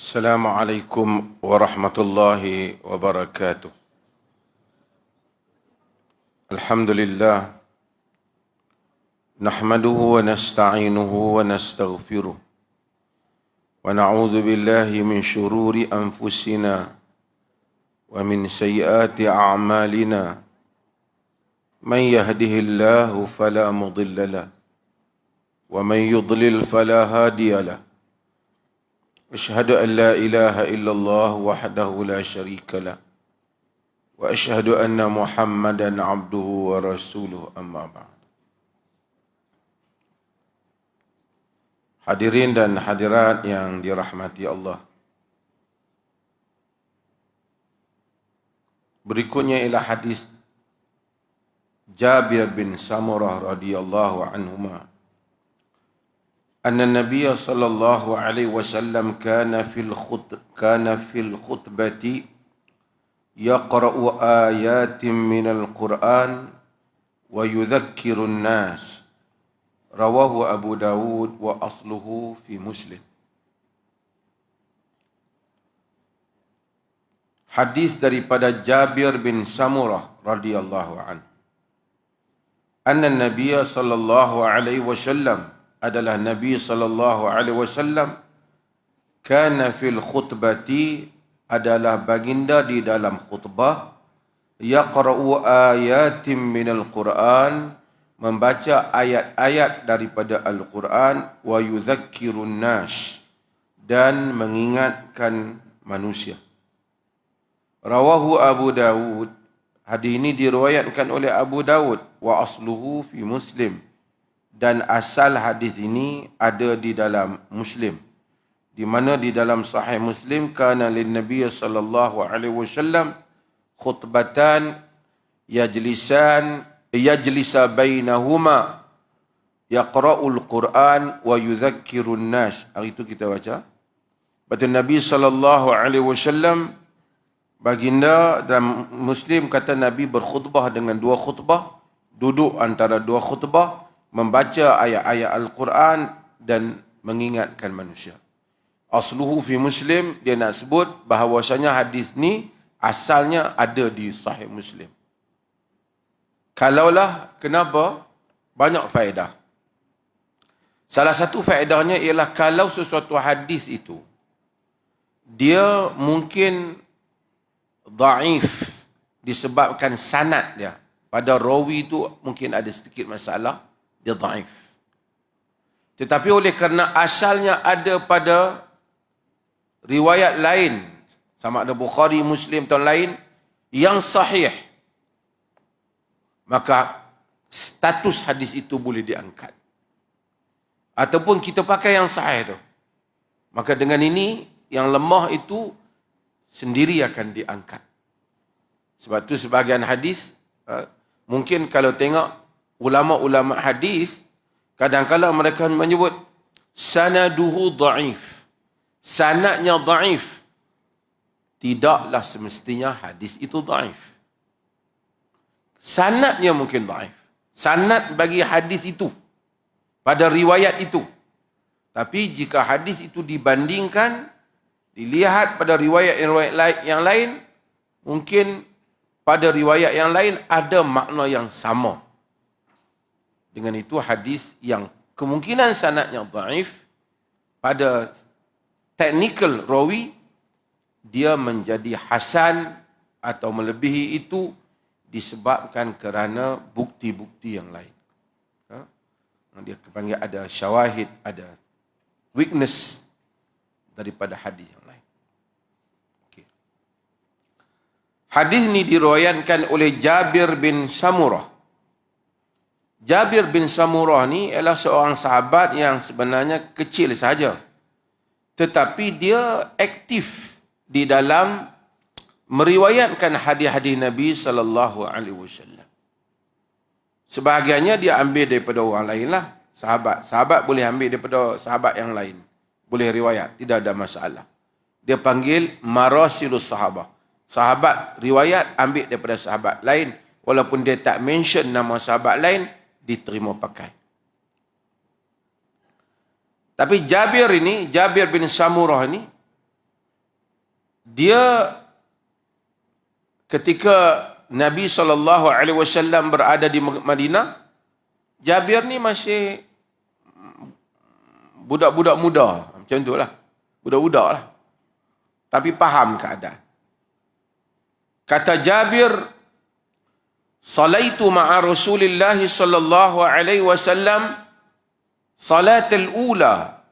السلام عليكم ورحمة الله وبركاته. الحمد لله نحمده ونستعينه ونستغفره ونعوذ بالله من شرور أنفسنا ومن سيئات أعمالنا من يهده الله فلا مضل له ومن يضلل فلا هادي له. أشهد أن لا إله إلا الله وحده لا شريك له وأشهد أن محمدا عبده ورسوله أما بعد. Hadirin dan hadirat yang dirahmati Allah, berikutnya ialah hadis Jabir bin Samurah radhiyallahu anhuma أن النبي صلى الله عليه وسلم كان في الخطبة يقرأ آيات من القرآن ويذكر الناس. رواه أبو داود وأصله في مسلم. Hadis daripada Jabir bin Samurah radhiyallahu anhu. Anna Nabiy sallallahu alaihi wasallam, adalah Nabi sallallahu alaihi wasallam, kana fil khutbati, adalah baginda di dalam khutbah, yaqra'u ayatin minal Quran, membaca ayat-ayat daripada Al-Quran, wa yudzakkirun nas, dan mengingatkan manusia. Rawahu Abu Dawud, hadis ini diriwayatkan oleh Abu Dawud, wa asluhu fi Muslim, dan asal hadis ini ada di dalam Muslim, di mana di dalam Sahih Muslim, kana lin Nabiy sallallahu alaihi wasallam khutbatan yajlisa bainahuma yaqra'ul Quran wa yudzakkirun nas. Hari itu kita baca kata Nabi sallallahu alaihi wasallam, baginda dalam Muslim kata Nabi berkhutbah dengan dua khutbah, duduk antara dua khutbah, membaca ayat-ayat Al-Quran dan mengingatkan manusia. Asluhu fi Muslim, dia nak sebut bahawasanya hadis ni asalnya ada di Sahih Muslim. Kalaulah, kenapa? Banyak faedah. Salah satu faedahnya ialah kalau sesuatu hadis itu dia mungkin dhaif disebabkan sanad dia, pada rawi itu mungkin ada sedikit masalah, dia dhaif. Tetapi oleh kerana asalnya ada pada riwayat lain, sama ada Bukhari, Muslim atau lain, yang sahih, maka status hadis itu boleh diangkat. Ataupun kita pakai yang sahih tu, maka dengan ini yang lemah itu sendiri akan diangkat. Sebab tu sebahagian hadis, mungkin kalau tengok ulama-ulama hadis, kadang-kadang mereka menyebut sanaduhu dhaif, sanadnya dhaif. Tidaklah semestinya hadis itu dhaif. Sanadnya mungkin dhaif, sanad bagi hadis itu pada riwayat itu. Tapi jika hadis itu dibandingkan, dilihat pada riwayat yang lain, mungkin pada riwayat yang lain ada makna yang sama. Dengan itu hadis yang kemungkinan sanadnya dhaif, pada technical rawi dia menjadi hasan atau melebihi itu disebabkan kerana bukti-bukti yang lain. Dia panggil ada syawahid, ada weakness daripada hadis yang lain. Okay. Hadis ini diriwayatkan oleh Jabir bin Samurah. Jabir bin Samurah ni ialah seorang sahabat yang sebenarnya kecil sahaja, tetapi dia aktif di dalam meriwayatkan hadis-hadis Nabi sallallahu alaihi wasallam. Sebahagiannya dia ambil daripada orang lain lah, sahabat boleh ambil daripada sahabat yang lain, boleh riwayat, tidak ada masalah. Dia panggil marasilus sahabah, sahabat riwayat ambil daripada sahabat lain, walaupun dia tak mention nama sahabat lain, diterima pakai. Tapi Jabir bin Samurah ini, dia ketika Nabi SAW berada di Madinah, Jabir ni masih budak-budak muda. Macam tu lah. Budak-budak lah. Tapi faham keadaan. Kata Jabir, salaitu ma'a Rasulillah sallallahu alaihi wasallam salatul ula.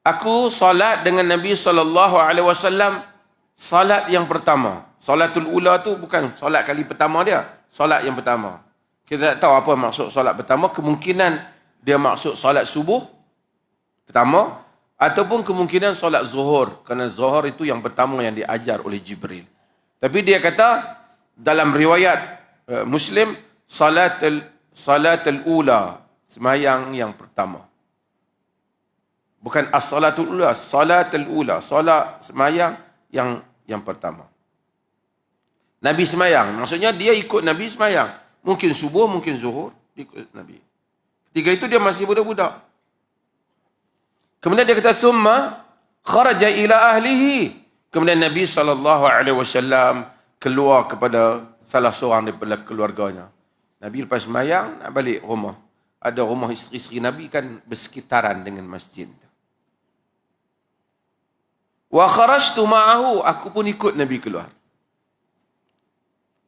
Aku salat dengan Nabi sallallahu alaihi wasallam salat yang pertama. Salatul ula tu bukan salat kali pertama dia, salat yang pertama. Kita tak tahu apa maksud salat pertama, kemungkinan dia maksud salat subuh pertama ataupun kemungkinan salat zuhur, kerana zuhur itu yang pertama yang diajar oleh Jibril. Tapi dia kata dalam riwayat Muslim, salatul ula, sembahyang yang pertama. Bukan as-salatul ula, salatul ula, solat sembahyang yang pertama. Nabi sembahyang, maksudnya dia ikut Nabi sembahyang. Mungkin subuh, mungkin zuhur, ikut Nabi. Ketika itu dia masih budak-budak. Kemudian dia kata, "Summa kharaja ila ahlihi." Kemudian Nabi SAW keluar kepada salah seorang daripada keluarganya. Nabi lepas sembahyang nak balik rumah. Ada rumah isteri-isteri Nabi kan bersekitaran dengan masjid. Wa kharajtu ma'ahu, aku pun ikut Nabi keluar.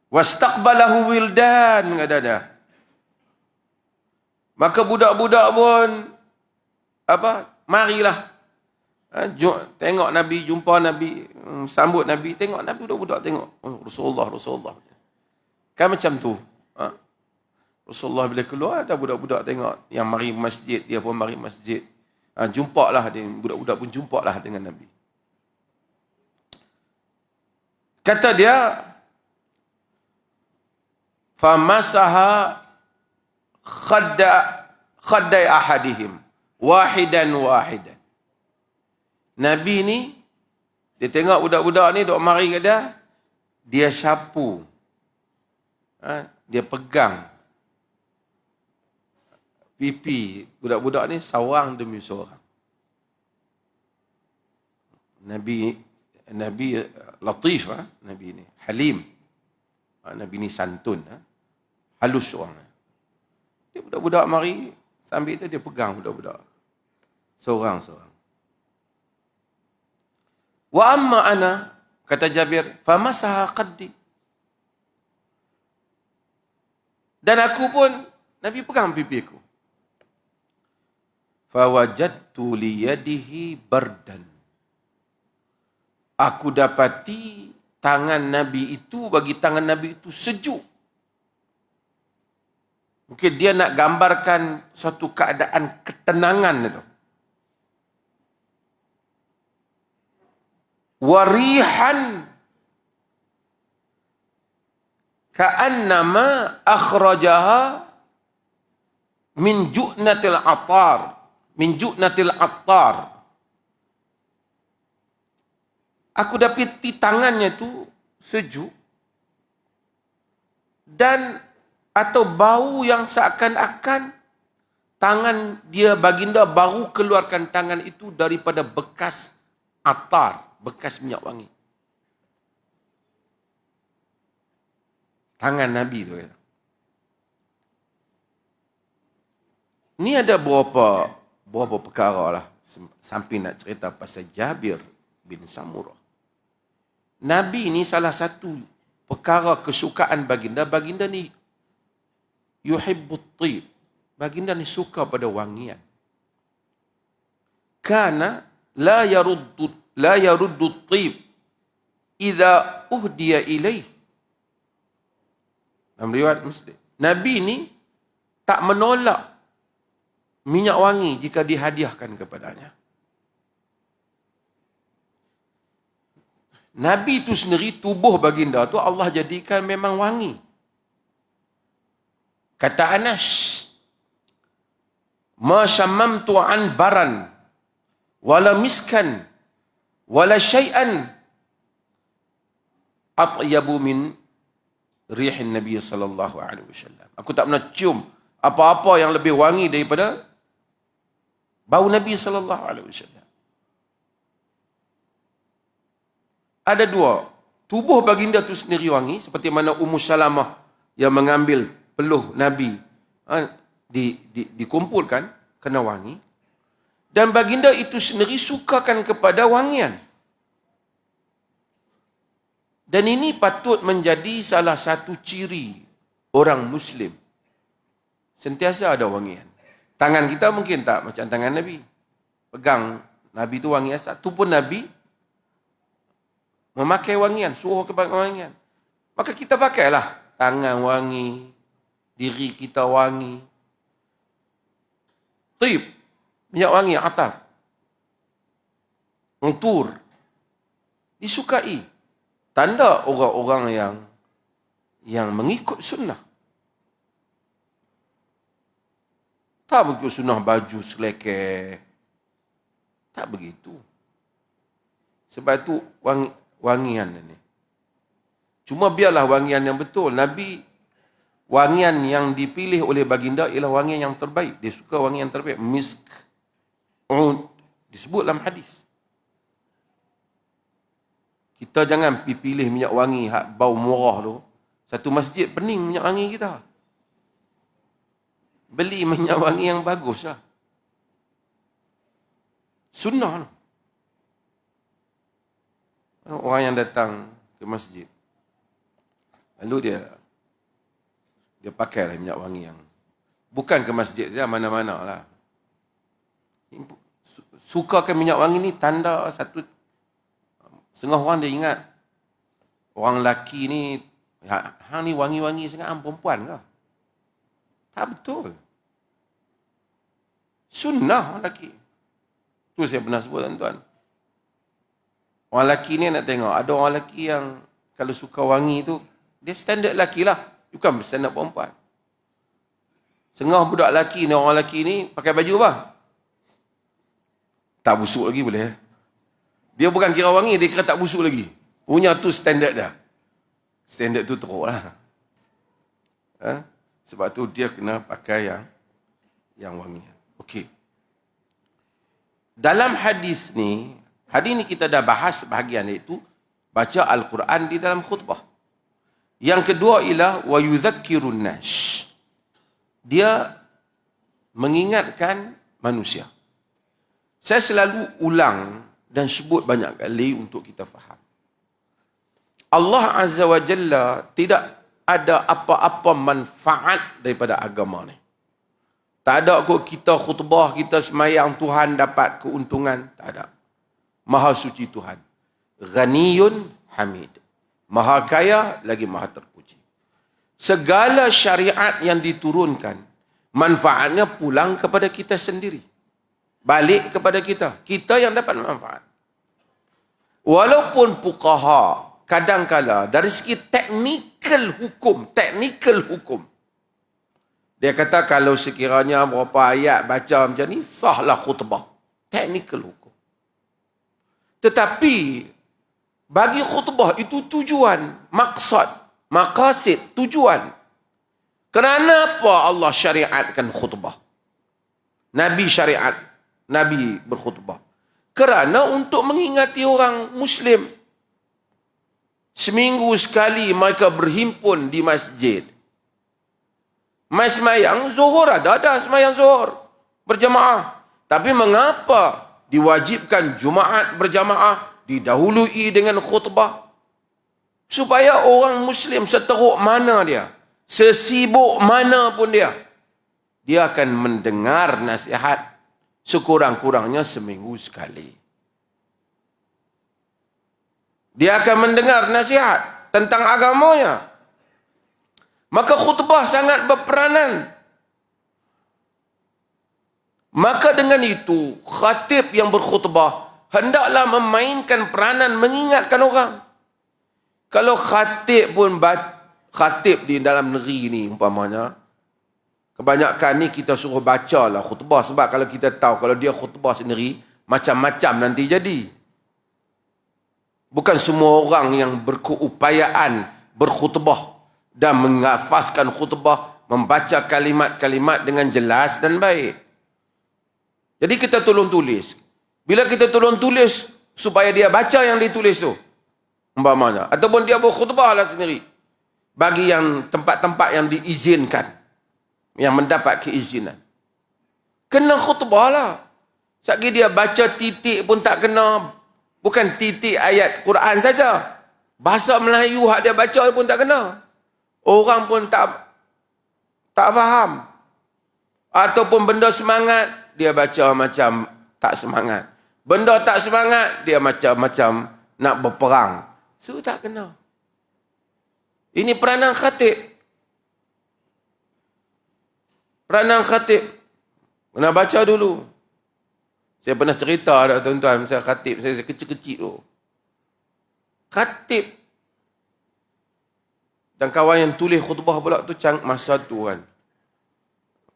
Wastaqbalahu wildan, katanya. Maka budak-budak pun marilah. Tengok Nabi, jumpa Nabi, sambut Nabi, tengok Nabi, budak-budak tengok. Rasulullah. Kan macam tu. Rasulullah bila keluar, ada budak-budak tengok. Yang mari masjid, dia pun mari masjid. Jumpalah, budak-budak pun jumpalah dengan Nabi. Kata dia, famasaha khaddai ahadihim wahidan. Nabi ni, dia tengok budak-budak ni duk mari ke dia sapu. Dia pegang pipi budak-budak ni seorang demi seorang. Nabi latif, Nabi ni halim. Nabi ni santun, halus orang. Dia budak-budak mari, sambil tu dia pegang budak-budak. Seorang-seorang. Wa amma ana, kata Jabir, famasaha qaddi. Dan aku pun, Nabi pegang pipiku. Fawajadtu liyadihi bardan. Aku dapati tangan Nabi itu, bagi tangan Nabi itu sejuk. Mungkin dia nak gambarkan suatu keadaan ketenangan itu. Warihan ka'annama akhrajaha min ju'natil attar. Aku dapati tangannya tu sejuk dan atau bau yang seakan-akan tangan dia, baginda baru keluarkan tangan itu daripada bekas attar, bekas minyak wangi. Tangan Nabi tu. Ni ada beberapa perkara lah sampai nak cerita pasal Jabir bin Samurah. Nabi ni salah satu perkara kesukaan baginda ni yuhibbut tib. Baginda ni suka pada wangian. Kana la yaruddu tib idza uhdiya ilaih. Dalam riwayat Muslim, Nabi ni tak menolak minyak wangi jika dihadiahkan kepadanya. Nabi itu sendiri, tubuh baginda tu Allah jadikan memang wangi. Kata Anas, ma syammamtu an baran wala miskan wala syai'an atyabu min rihin Nabi sallallahu alaihi wasallam. Aku tak pernah cium apa-apa yang lebih wangi daripada bau Nabi sallallahu alaihi wasallam. ada dua. Tubuh baginda tu sendiri wangi, seperti mana Ummu Salamah yang mengambil peluh Nabi dikumpulkan, kena wangi. Dan baginda itu sendiri sukakan kepada wangian. Dan ini patut menjadi salah satu ciri orang Muslim. Sentiasa ada wangian. Tangan kita mungkin tak macam tangan Nabi. Pegang Nabi tu wangi asal. Tu pun Nabi memakai wangian, suruh kepada wangian. Maka kita pakailah. Tangan wangi, diri kita wangi. Tib, minyak wangi, atar. Untur. Disukai. Tanda orang-orang yang mengikut sunnah. Tak begitu sunnah baju selekeh. Tak begitu. Sebab itu wangian ini. Cuma biarlah wangian yang betul. Nabi, wangian yang dipilih oleh baginda ialah wangian yang terbaik. Dia suka wangian yang terbaik. Misk. Disebut dalam hadis. Kita jangan pilih minyak wangi bau murah tu. Satu masjid pening minyak wangi kita. Beli minyak wangi yang bagus lah. Sunnah. Orang yang datang ke masjid, lalu dia pakailah minyak wangi yang bukan ke masjid saja, mana-mana lah. Sukakan minyak wangi ni tanda satu. Setengah orang dia ingat orang lelaki ni, hang ni wangi-wangi sangat, hang perempuan ke? Tak betul. Sunnah orang lelaki. Tu saya pernah sebut, tuan-tuan. Orang lelaki ni nak tengok, ada orang lelaki yang kalau suka wangi tu, dia standard lelaki lah. Bukan standard perempuan. Setengah budak lelaki ni, orang lelaki ni pakai baju apa? Tak busuk lagi boleh. Dia bukan kira wangi, dia kira tak busuk lagi. Punya tu standard dah. Standard tu teruk lah. Sebab tu dia kena pakai yang wangi. Okey. Dalam hadis ni kita dah bahas bahagian itu, baca Al-Quran di dalam khutbah. Yang kedua ialah wa yudzakkirun nas. Dia mengingatkan manusia. Saya selalu ulang dan sebut banyak kali untuk kita faham. Allah Azza wa Jalla tidak ada apa-apa manfaat daripada agama ni. Tak ada kok kita khutbah, kita semayang, Tuhan dapat keuntungan. Tak ada. Maha suci Tuhan. Ghaniyun hamid. Maha kaya lagi maha terpuji. Segala syariat yang diturunkan, manfaatnya pulang kepada kita sendiri. Balik kepada kita. Kita yang dapat manfaat. Walaupun fuqaha, kadang-kala dari segi teknikal hukum, dia kata kalau sekiranya berapa ayat baca macam ni, sahlah khutbah. Teknikal hukum. Tetapi, bagi khutbah itu tujuan, maksud, maqasid, tujuan. Kenapa Allah syariatkan khutbah? Nabi syariat, Nabi berkhutbah. Kerana untuk mengingati orang Muslim. Seminggu sekali mereka berhimpun di masjid. Mai semayang zuhur ada semayang zuhur berjamaah. Tapi mengapa diwajibkan Jumaat berjamaah didahului dengan khutbah? Supaya orang Muslim seteruk mana dia, sesibuk mana pun dia akan mendengar nasihat sekurang-kurangnya seminggu sekali. Dia akan mendengar nasihat tentang agamanya. Maka khutbah sangat berperanan. Maka dengan itu, khatib yang berkhutbah hendaklah memainkan peranan mengingatkan orang. Kalau khatib pun khatib di dalam negeri ni umpamanya, kebanyakan ni kita suruh bacalah khutbah. Sebab kalau kita tahu, kalau dia khutbah sendiri, macam-macam nanti jadi. Bukan semua orang yang berkeupayaan berkhutbah dan menghafazkan khutbah, membaca kalimat-kalimat dengan jelas dan baik. Jadi kita tolong tulis. Bila kita tolong tulis supaya dia baca yang ditulis tu, umpamanya. Ataupun dia berkhutbah lah sendiri. Bagi yang tempat-tempat yang diizinkan, yang mendapat keizinan. Kena khutbah lah. Sekali dia baca titik pun tak kena. Bukan titik ayat Quran saja. Bahasa Melayu hak dia baca pun tak kena. Orang pun tak faham. Ataupun benda semangat, dia baca macam tak semangat. Benda tak semangat, dia macam nak berperang. So tak kena. Ini peranan khatib. Peranan khatib. Kena baca dulu. Saya pernah cerita dah tuan-tuan, saya khatib, saya kecil-kecil tu. Khatib. Dan kawan yang tulis khutbah pula tu masa tu kan.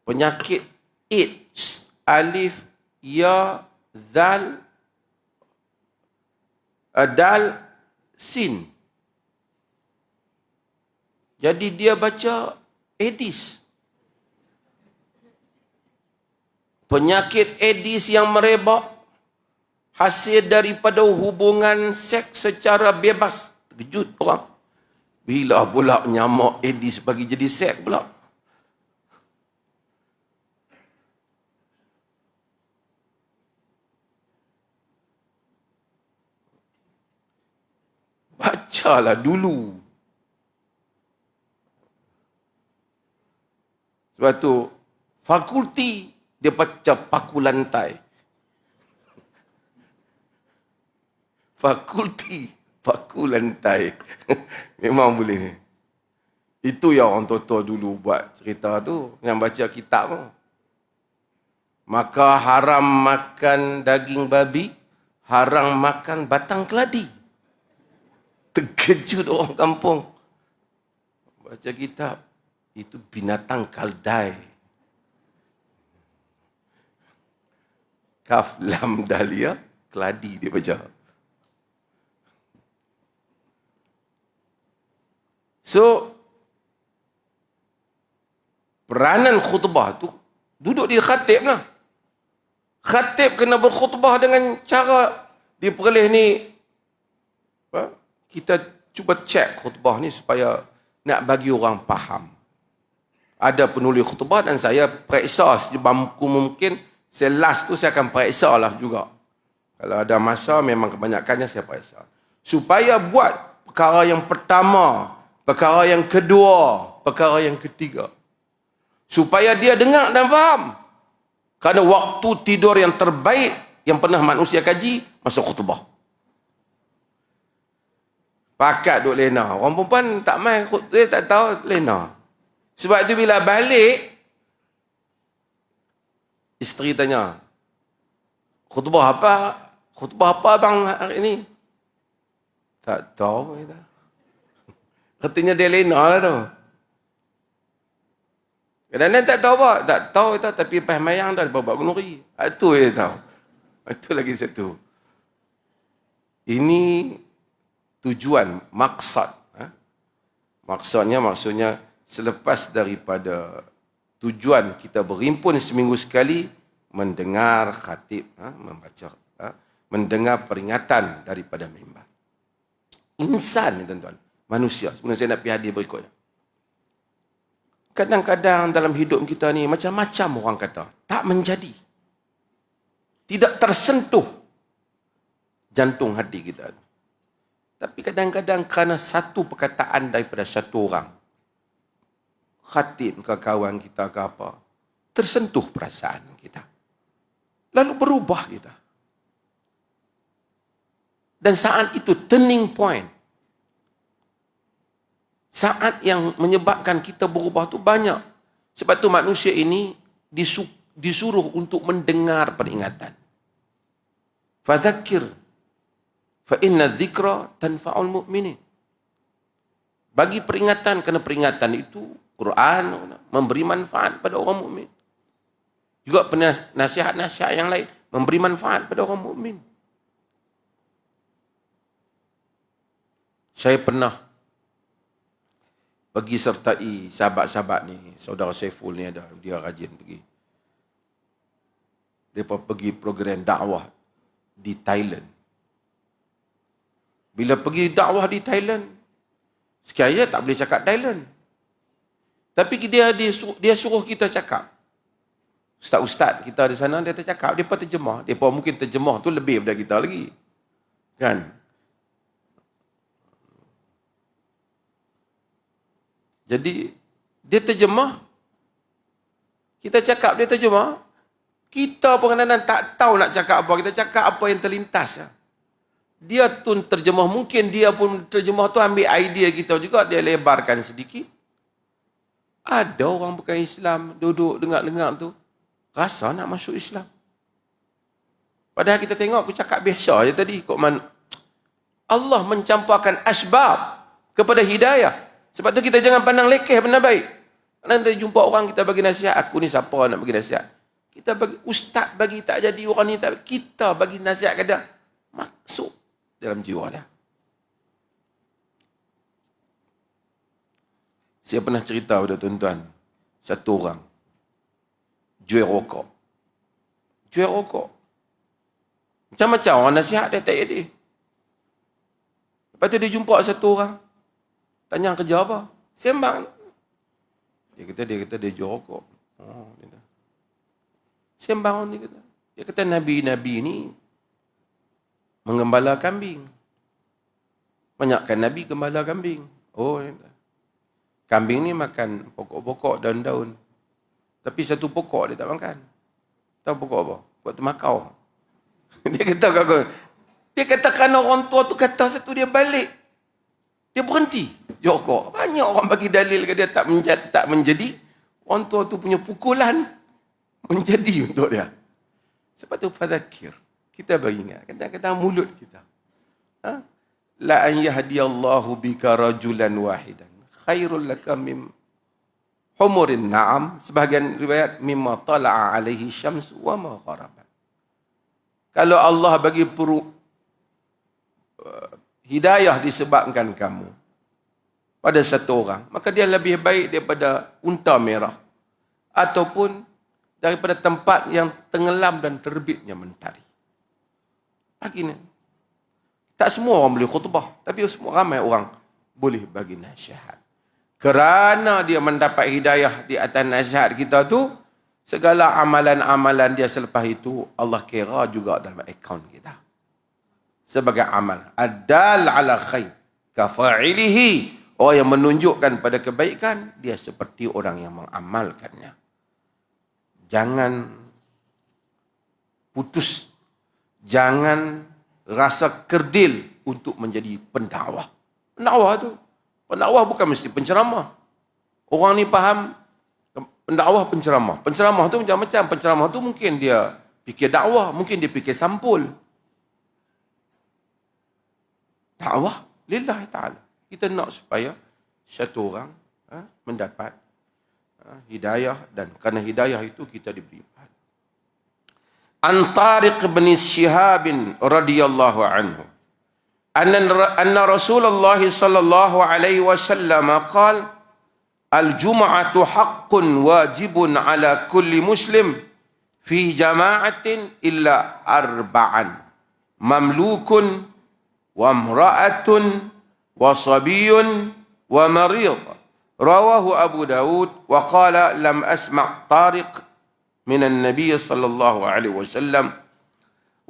Penyakit AIDS, alif, ya, zal, dal, sin. Jadi dia baca Aedes. Penyakit Aedes yang merebak hasil daripada hubungan seks secara bebas. Terkejut orang. Bila pula nyamuk Aedes bagi jadi seks pula? Bacalah dulu. Sebab tu, fakulti dia baca paku lantai. Fakulti, paku lantai. Memang boleh. Itu yang orang tua-tua dulu buat cerita tu. Yang baca kitab tu. Maka haram makan daging babi, haram makan batang keladi. Terkejut orang kampung. Baca kitab. Itu binatang kaldai. Kaf lam dalia, keladi dia baca. So, peranan khutbah tu duduk di khatib lah. Khatib kena berkhutbah dengan cara diperoleh ni. Kita cuba cek khutbah ni supaya nak bagi orang faham. Ada penulis khutbah dan saya periksa sebamku mungkin. Saya last tu saya akan periksa lah juga. Kalau ada masa memang kebanyakannya saya periksa. Supaya buat perkara yang pertama, perkara yang kedua, perkara yang ketiga. Supaya dia dengar dan faham. Kerana waktu tidur yang terbaik yang pernah manusia kaji, masa khutbah. Pakat duk lena. Orang perempuan tak main khutbah, tak tahu lena. Sebab tu bila balik, isteri tanya, khutbah apa? Khutbah apa bang hari ni? Tak tahu. Katanya dia lena lah tu. Kadang-kadang tak tahu apa. Tak tahu itu, tapi pas mayang dah bawa gunuri. Itu dia tahu. Itu lagi satu. Ini tujuan, maksud. Maksudnya selepas daripada tujuan kita berhimpun seminggu sekali, mendengar khatib, membaca, mendengar peringatan daripada mimbar. Insan ni tuan-tuan, manusia. Sebenarnya saya nak pergi hadis berikutnya. Kadang-kadang dalam hidup kita ni, macam-macam orang kata, tak menjadi. Tidak tersentuh jantung hati kita. Tapi kadang-kadang kerana satu perkataan daripada satu orang, khatib ke kawan kita ke apa, tersentuh perasaan kita. Lalu berubah kita. Dan saat itu turning point. Saat yang menyebabkan kita berubah tu banyak. Sebab tu manusia ini disuruh untuk mendengar peringatan. Fadzakir fa inna dzikra tanfa'ul mu'minin. Bagi peringatan, kerana peringatan itu Quran memberi manfaat pada orang mukmin. Juga nasihat-nasihat yang lain memberi manfaat pada orang mukmin. Saya pernah pergi sertai sahabat-sahabat ni, saudara Saiful ni ada, dia rajin pergi. Dia pergi program dakwah di Thailand. Bila pergi dakwah di Thailand, sekaya tak boleh cakap Thailand. Tapi dia suruh kita cakap. Ustaz-ustaz kita di sana, dia tercakap, dia pun terjemah. Dia pun mungkin terjemah tu lebih daripada kita lagi. Kan? Jadi, dia terjemah. Kita cakap, dia terjemah. Kita pun kadang-kadang tak tahu nak cakap apa. Kita cakap apa yang terlintas. Dia tu terjemah. Mungkin dia pun terjemah tu ambil idea kita juga. Dia lebarkan sedikit. Ada orang bukan Islam duduk dengar-dengar tu. Rasa nak masuk Islam. Padahal kita tengok aku cakap biasa je tadi. Kok Allah mencampurkan asbab kepada hidayah. Sebab tu kita jangan pandang lekeh benda baik. Nanti jumpa orang kita bagi nasihat. Aku ni siapa nak bagi nasihat? Kita bagi, ustaz bagi tak jadi, orang ni tak. Kita bagi nasihat ke dia. Masuk dalam jiwa dia. Saya pernah cerita pada tuan-tuan. Satu orang. Jual rokok. Jual rokok. Macam-macam orang nasihat dia tak jadi. Lepas tu dia jumpa satu orang. Tanya kerja apa? Sembang. Dia kata dia jual rokok. Oh, dia kata. Sembang dia kata. Dia kata Nabi-Nabi ni mengembala kambing. Banyakkan Nabi gembala kambing. Oh, dia kata. Kambing ni makan pokok-pokok, daun-daun. Tapi satu pokok dia tak makan. Tahu pokok apa? Pokok temakau. Dia kata kerana orang tua tu kata satu dia balik. Dia berhenti. Jokok. Banyak orang bagi dalil ke dia tak menjadi. Orang tua tu punya pukulan menjadi untuk dia. Sebab tu fadzakir. Kita bagi ingat. Kadang-kadang mulut kita. La an yahdiyallahu bika rajulan wahidan. Khairul laka mim humurin na'am. Sebahagian riwayat mimma tala'a alaihi syams wa ma gharabat. Kalau Allah bagi hidayah disebabkan kamu pada satu orang, maka dia lebih baik daripada unta merah ataupun daripada tempat yang tenggelam dan terbitnya mentari. Begini. Tak semua orang boleh khutbah, tapi semua ramai orang boleh bagi nasihat. Kerana dia mendapat hidayah di atas nasihat kita tu, segala amalan-amalan dia selepas itu Allah kira juga dalam akaun kita sebagai amal. Adal ala khair kafa'ilihi. Orang yang menunjukkan pada kebaikan, dia seperti orang yang mengamalkannya. Jangan putus. Jangan rasa kerdil untuk menjadi pendakwah. Pendakwah bukan mesti penceramah. Orang ni faham pendakwah penceramah. Penceramah tu macam-macam. Penceramah tu mungkin dia fikir dakwah, mungkin dia fikir sampul. Dakwah lillahi ta'ala. Kita nak supaya satu orang mendapat hidayah, dan kerana hidayah itu kita diberi pahala. An Tariq bin Shihab radhiyallahu anhu anna Rasulullah sallallahu alaihi wasallam qala al-jum'atu haqqun wajibun ala kulli muslim fi jama'atin illa arba'an mamlukun wa imra'atun wa sabiyun wa marid. Rawahu Abu Dawud wa qala lam asma' Tariq min an-nabiy sallallahu alaihi wasallam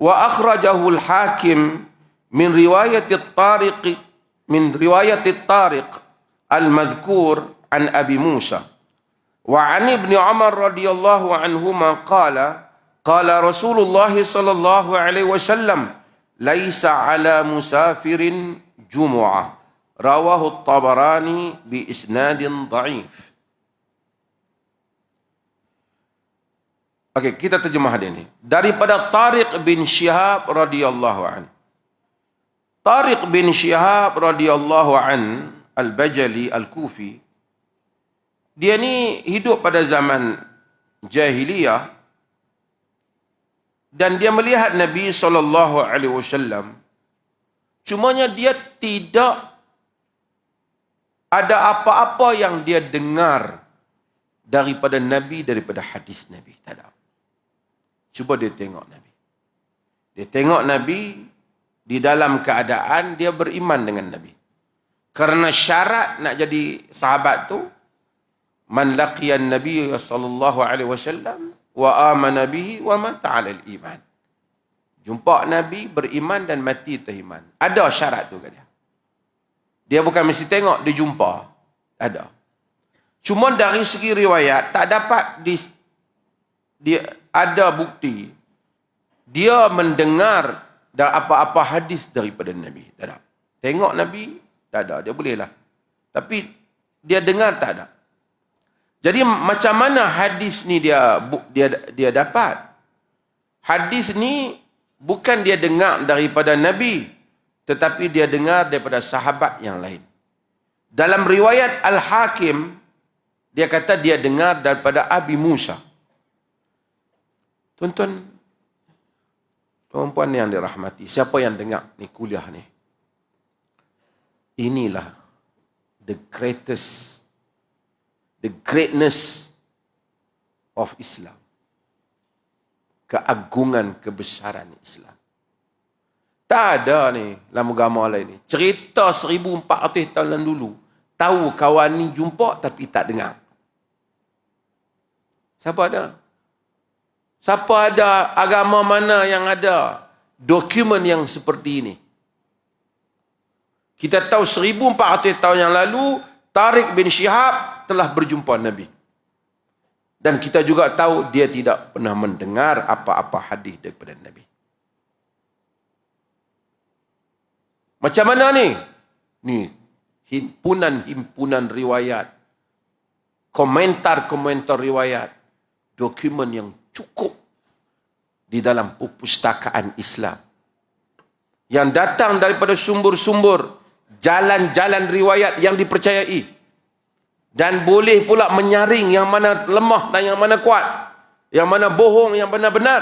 wa akhrajahu al-Hakim min riwayat at-Tariq al-madhkur an Abi Musa wa an Ibn Umar radhiyallahu anhuma qala Rasulullah sallallahu alaihi wasallam laisa ala musafirin jumu'ah. Rawahu Tabarani bi isnadin dhaif. Okey, kita terjemah dia ni. Daripada Tariq bin Shihab radhiyallahu an. Tariq bin Shihab radhiyallahu an al-Bajali al-Kufi. Dia ni hidup pada zaman jahiliyah dan dia melihat Nabi sallallahu alaihi wasallam. Cumanya dia tidak ada apa-apa yang dia dengar daripada Nabi, daripada hadis Nabi. Tak ada. Cuba dia tengok Nabi. Dia tengok Nabi di dalam keadaan dia beriman dengan Nabi. Kerana syarat nak jadi sahabat tu, man laqiyan Nabi sallallahu alaihi wasallam wa amana bihi wa mata 'ala al-iman. Jumpa Nabi, beriman dan mati teriman. Ada syarat tu kat dia. Dia bukan mesti tengok, dia jumpa. Ada. Cuma dari segi riwayat tak dapat dia ada bukti dia mendengar apa-apa hadis daripada Nabi. Tak ada. Tengok Nabi, tak ada. Dia boleh lah. Tapi dia dengar, tak ada. Jadi macam mana hadis ni dia dapat? Hadis ni bukan dia dengar daripada Nabi, tetapi dia dengar daripada sahabat yang lain. Dalam riwayat Al-Hakim, dia kata dia dengar daripada Abi Musa. Tuan-tuan, perempuan yang dirahmati, siapa yang dengar ni kuliah ni? Inilah the greatness of Islam. Keagungan, kebesaran Islam. Tak ada ni dalam agama lain ni. Cerita 1400 tahun yang dulu. Tahu kawan ni jumpa tapi tak dengar. Siapa ada? Siapa ada agama mana yang ada dokumen yang seperti ini? Kita tahu 1400 tahun yang lalu Tariq bin Syihab telah berjumpa Nabi. Dan kita juga tahu dia tidak pernah mendengar apa-apa hadis daripada Nabi. Macam mana ni? Ni himpunan riwayat, komentar-komentar riwayat, dokumen yang cukup di dalam perpustakaan Islam yang datang daripada sumber-sumber jalan-jalan riwayat yang dipercayai, dan boleh pula menyaring yang mana lemah dan yang mana kuat, yang mana bohong, yang mana benar.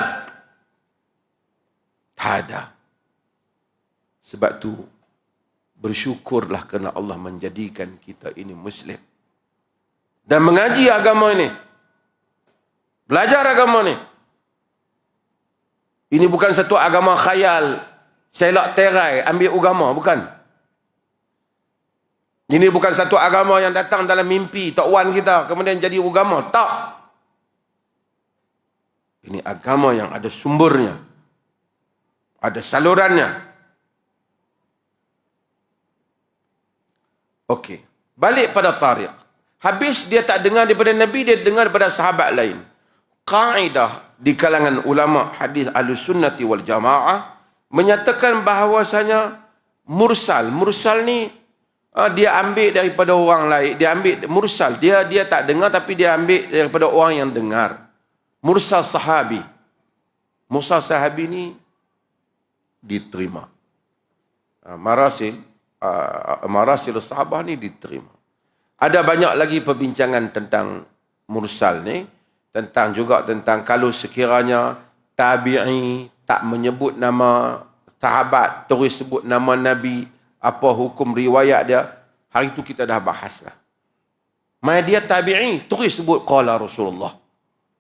Tak ada. Sebab tu bersyukurlah kerana Allah menjadikan kita ini Muslim dan mengaji agama ini, belajar agama ini. Ini bukan satu agama khayal, selak terai ambil agama, bukan. Ini bukan satu agama yang datang dalam mimpi Tok Wan kita kemudian jadi agama. Tak. Ini agama yang ada sumbernya, ada salurannya. Okey, balik pada Tariq. Habis dia tak dengar daripada Nabi, dia dengar daripada sahabat lain. Kaedah di kalangan ulama hadis Ahlussunnati wal Jamaah menyatakan bahawasanya mursal ni dia ambil daripada orang lain, dia ambil mursal. Dia tak dengar tapi dia ambil daripada orang yang dengar. Mursal sahabi. Mursal sahabi ni diterima. Marasil sahabah ni diterima. Ada banyak lagi perbincangan tentang mursal ni, juga tentang kalau sekiranya tabi'i tak menyebut nama sahabat, terus sebut nama Nabi, apa hukum riwayat dia. Hari tu kita dah bahas lah. Mai dia tabi'i, terus sebut qala Rasulullah.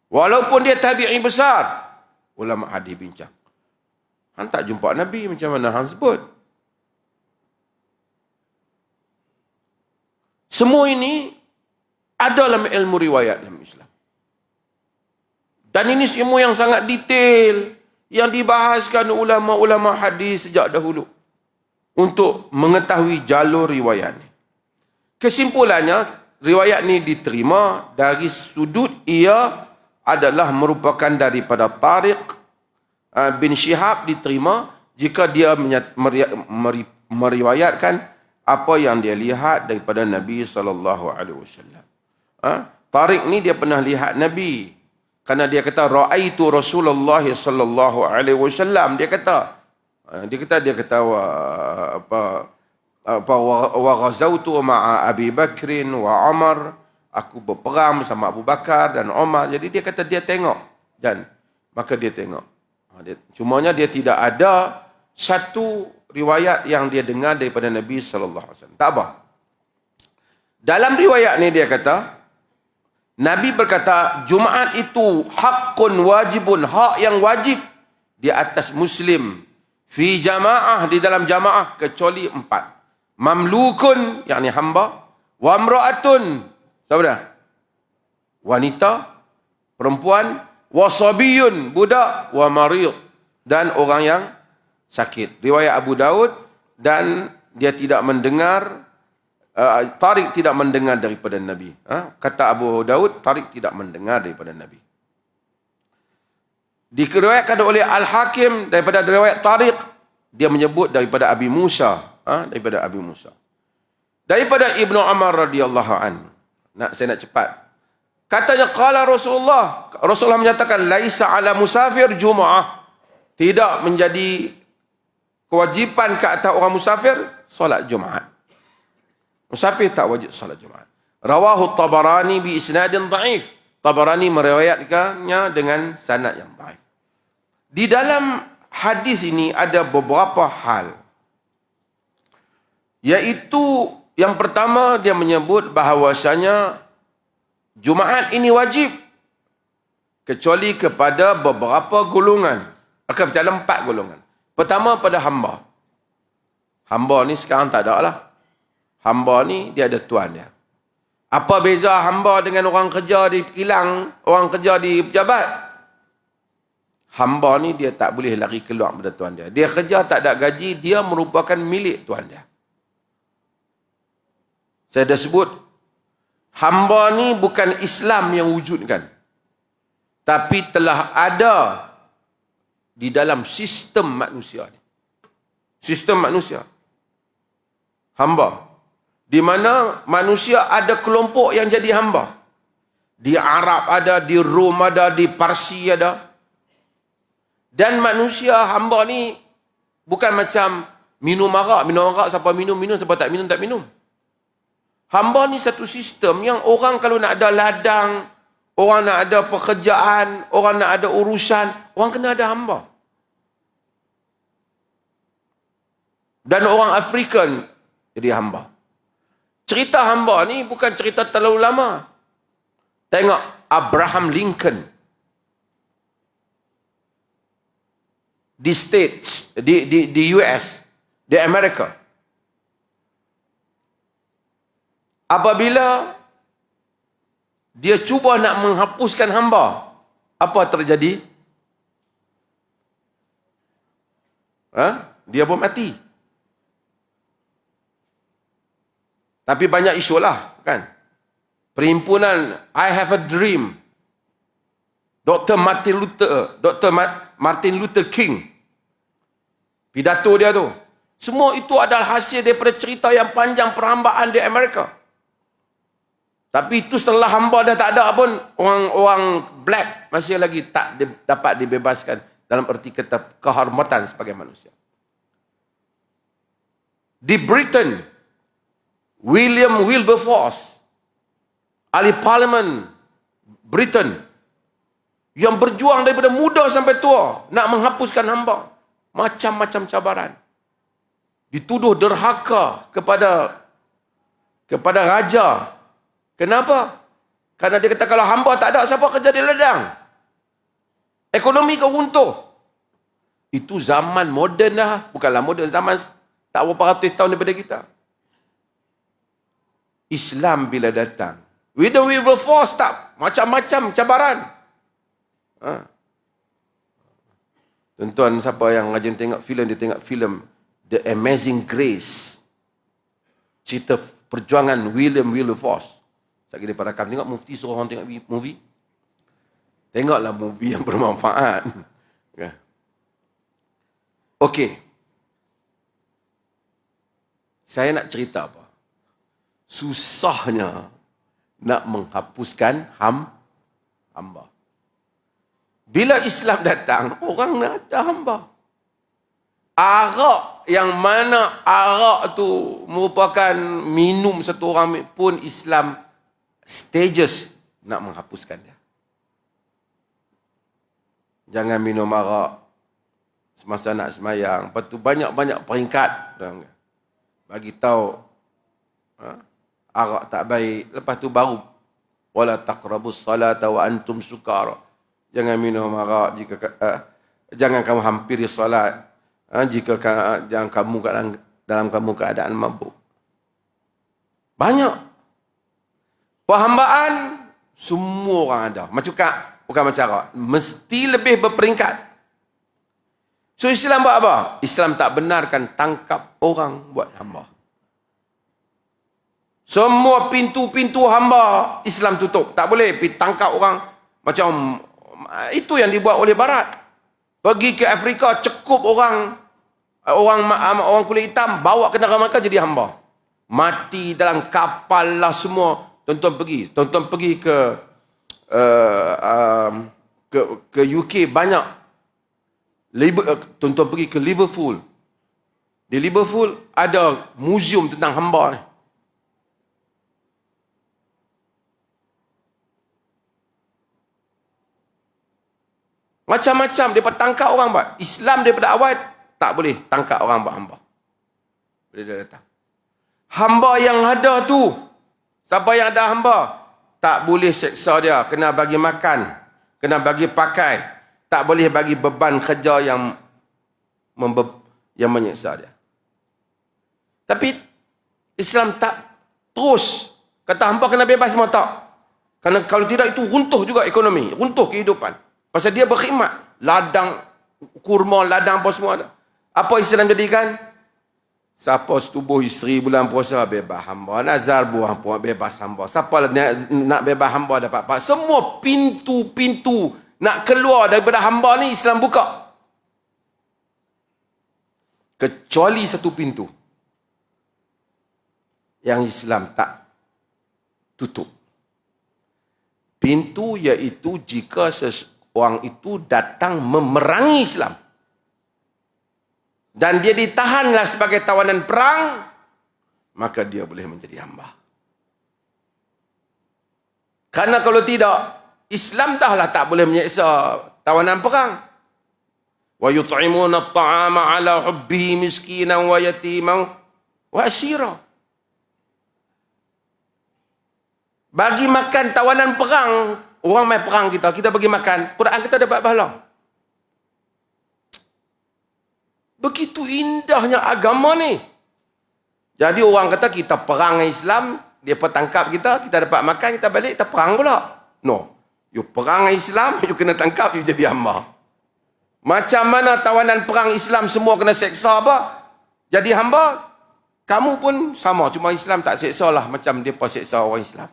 Walaupun dia tabi'i besar, ulama hadis bincang. Hang tak jumpa Nabi, macam mana hang sebut? Semua ini ada dalam ilmu riwayat dalam Islam. Dan ini ilmu yang sangat detail, yang dibahaskan ulama-ulama hadis sejak dahulu untuk mengetahui jalur riwayat ini. Kesimpulannya, riwayat ini diterima dari sudut ia adalah merupakan daripada Tariq bin Syihab, diterima jika dia meriwayatkan apa yang dia lihat daripada Nabi SAW. Tariq ni dia pernah lihat Nabi. Karena dia kata ra'aitu Rasulullah SAW. Dia kata wa ghazawtu ma'a Abi Bakrin wa Umar. Aku berperang bersama Abu Bakar dan Umar. Jadi dia kata dia tengok, dan maka dia tengok. Cumanya dia tidak ada satu riwayat yang dia dengar daripada Nabi SAW. Tak apa. Dalam riwayat ni dia kata, Nabi berkata, Jumaat itu hakun wajibun, hak yang wajib di atas Muslim Fi jamaah, di dalam jamaah, kecuali 4. Mamlukun, yakni hamba. Wa amra'atun, siapa dah? Wanita, perempuan. Wa sabiyun, budak. Wa marid, dan orang yang sakit. Riwayat Abu Daud, dan dia tidak mendengar, Tariq tidak mendengar daripada Nabi. Kata Abu Daud, Tariq tidak mendengar daripada Nabi. Diriwayatkan oleh Al-Hakim daripada riwayat Tariq, dia menyebut daripada Abi Musa, daripada Abi Musa. Daripada Ibnu Umar radhiyallahu an. Saya nak cepat. Katanya qala Rasulullah menyatakan laisa ala musafir Jumaah. Tidak menjadi kewajipan ke atas orang musafir solat Jumaat. Musafir tak wajib solat Jumaat. Rawahu Tabarani bi isnadin dhaif. Tabarani meriwayatkannya dengan sanad yang dhaif. Di dalam hadis ini ada beberapa hal. Yaitu yang pertama, dia menyebut bahawasanya Jumaat ini wajib kecuali kepada beberapa golongan. Akan dalam 4 golongan. Pertama, pada hamba. Hamba ni sekarang tak ada lah. Hamba ni dia ada tuan dia. Apa beza hamba dengan orang kerja di kilang, orang kerja di pejabat? Hamba ni dia tak boleh lari keluar pada tuan dia. Dia kerja tak ada gaji, dia merupakan milik tuan dia. Saya dah sebut, hamba ni bukan Islam yang wujudkan. Tapi telah ada di dalam sistem manusia ni. Sistem manusia. Hamba. Di mana manusia ada kelompok yang jadi hamba. Di Arab ada, di Rom ada, di Parsi ada. Dan manusia hamba ni bukan macam minum arak siapa minum, siapa tak minum, tak minum. Hamba ni satu sistem yang orang kalau nak ada ladang, orang nak ada pekerjaan, orang nak ada urusan, orang kena ada hamba. Dan orang African jadi hamba. Cerita hamba ni bukan cerita terlalu lama. Tengok Abraham Lincoln. Di States, di US, di Amerika. Apabila dia cuba nak menghapuskan hamba, apa terjadi? Dia pun mati. Tapi banyak isu lah, kan? Perhimpunan I Have a Dream, Dr. Martin Luther King, pidato dia tu, semua itu adalah hasil daripada cerita yang panjang perhambaan di Amerika. Tapi itu setelah hamba dah tak ada pun, orang black masih lagi tak dapat dibebaskan dalam erti kata kehormatan sebagai manusia. Di Britain, William Wilberforce, ahli parlimen Britain, yang berjuang daripada muda sampai tua nak menghapuskan hamba. Macam-macam cabaran. Dituduh derhaka kepada raja. Kenapa? Karena dia kata kalau hamba tak ada, siapa kerja di ladang? Ekonomi kau runtuh. Itu zaman moden dah. Bukanlah moden, zaman tak berapa ratus tahun daripada kita. Islam bila datang, William Wilberforce tak macam-macam cabaran. Tuan-tuan siapa yang rajin tengok filem, dia tengok filem The Amazing Grace. Cerita perjuangan William Wilberforce. Tak kira pada kami tengok mufti suruh orang tengok movie. Tengoklah movie yang bermanfaat. Okey. Saya nak cerita apa? Susahnya nak menghapuskan hamba. Bila Islam datang, orang nak ada hamba. Arak, yang mana arak tu merupakan minum satu orang pun, Islam stages nak menghapuskan dia. Jangan minum arak semasa nak semayang. Lepas tu banyak-banyak peringkat. Bagi tahu arak tak baik. Lepas tu baru wala taqrabus salata wa antum sukara. Jangan minum arak jika jangan kamu hampiri salat jika kamu dalam kamu keadaan mabuk. Banyak. Perhambaan semua orang ada. Bukan macam cara. Mesti lebih berperingkat. So Islam buat apa? Islam tak benarkan tangkap orang buat hamba. Semua pintu-pintu hamba Islam tutup. Tak boleh pergi tangkap orang. Macam itu yang dibuat oleh Barat. Pergi ke Afrika, cekup orang kulit hitam, bawa ke negara mereka jadi hamba. Mati dalam kapal lah semua. Tuan-tuan pergi ke UK banyak. Tuan-tuan pergi ke Liverpool. Di Liverpool ada muzium tentang hamba ni. Macam-macam dia tangkap orang buat. Islam daripada awal tak boleh tangkap orang buat hamba. Boleh dia datang. Hamba yang ada tu, siapa yang ada hamba, tak boleh seksa dia, kena bagi makan, kena bagi pakai, tak boleh bagi beban kerja yang menyeksa dia. Tapi Islam tak terus kata hamba kena bebas semua, tak. Kerana kalau tidak itu runtuh juga ekonomi, runtuh kehidupan. Pasal dia berkhidmat, ladang kurma, ladang apa semua ada. Apa Islam jadikan? Siapa setubuh isteri bulan puasa, bebas hamba. Nazar buang puan, bebas hamba. Siapa nak bebas hamba dapat apa? Semua pintu-pintu nak keluar daripada hamba ni Islam buka. Kecuali satu pintu yang Islam tak tutup. Pintu iaitu jika orang itu datang memerangi Islam dan dia ditahanlah sebagai tawanan perang, maka dia boleh menjadi hamba. Karena kalau tidak, Islam dahlah tak boleh menyeksa tawanan perang. Wa yut'imuna at-ta'ama 'ala hubbihi miskinan wa yatiman wa asira. Bagi makan tawanan perang, orang main perang kita bagi makan, Quran kita dapat pahala. Begitu indahnya agama ni. Jadi orang kata kita perang dengan Islam, dia tangkap kita dapat makan, kita balik, kita perang pula. No. You perang dengan Islam, you kena tangkap, you jadi hamba. Macam mana tawanan perang Islam semua kena seksa apa? Jadi hamba, kamu pun sama. Cuma Islam tak seksa lah macam dia seksa orang Islam.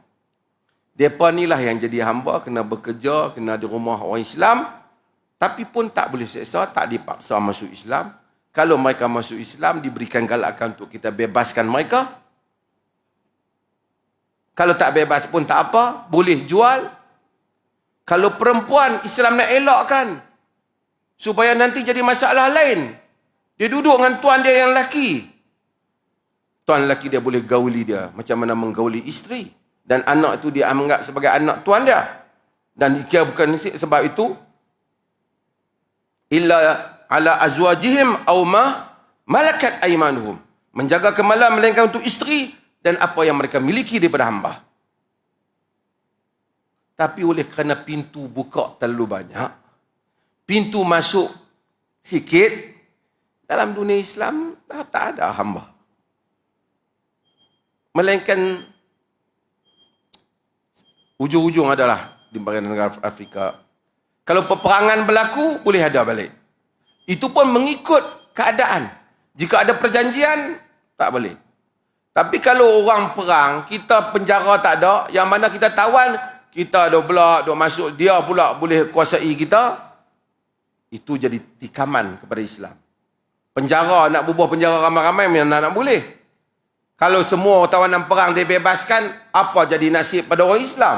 Mereka ni lah yang jadi hamba, kena bekerja, kena di rumah orang Islam. Tapi pun tak boleh seksa, tak dipaksa masuk Islam. Kalau mereka masuk Islam, diberikan galakan untuk kita bebaskan mereka. Kalau tak bebas pun tak apa, boleh jual. Kalau perempuan, Islam nak elakkan. Supaya nanti jadi masalah lain. Dia duduk dengan tuan dia yang lelaki. Tuan lelaki dia boleh gauli dia. Macam mana menggauli isteri. Dan anak itu dia anggap sebagai anak tuan dia. Dan dia bukan sebab itu. Illa ala azwajihim aw ma malakat aymanuhum. Menjaga kemalan melainkan untuk isteri dan apa yang mereka miliki daripada hamba. Tapi oleh kerana pintu buka terlalu banyak, pintu masuk sikit, dalam dunia Islam tak ada hamba. Melainkan ujung-ujung adalah di bahagian negara Afrika. Kalau peperangan berlaku, boleh ada balik. Itu pun mengikut keadaan. Jika ada perjanjian, tak boleh. Tapi kalau orang perang, kita penjara tak ada, yang mana kita tawan, kita ada pula duk masuk, dia pula boleh kuasai kita, itu jadi tikaman kepada Islam. Penjara, nak bubuh penjara ramai-ramai, mana nak boleh. Kalau semua tawanan perang dibebaskan, apa jadi nasib pada orang Islam?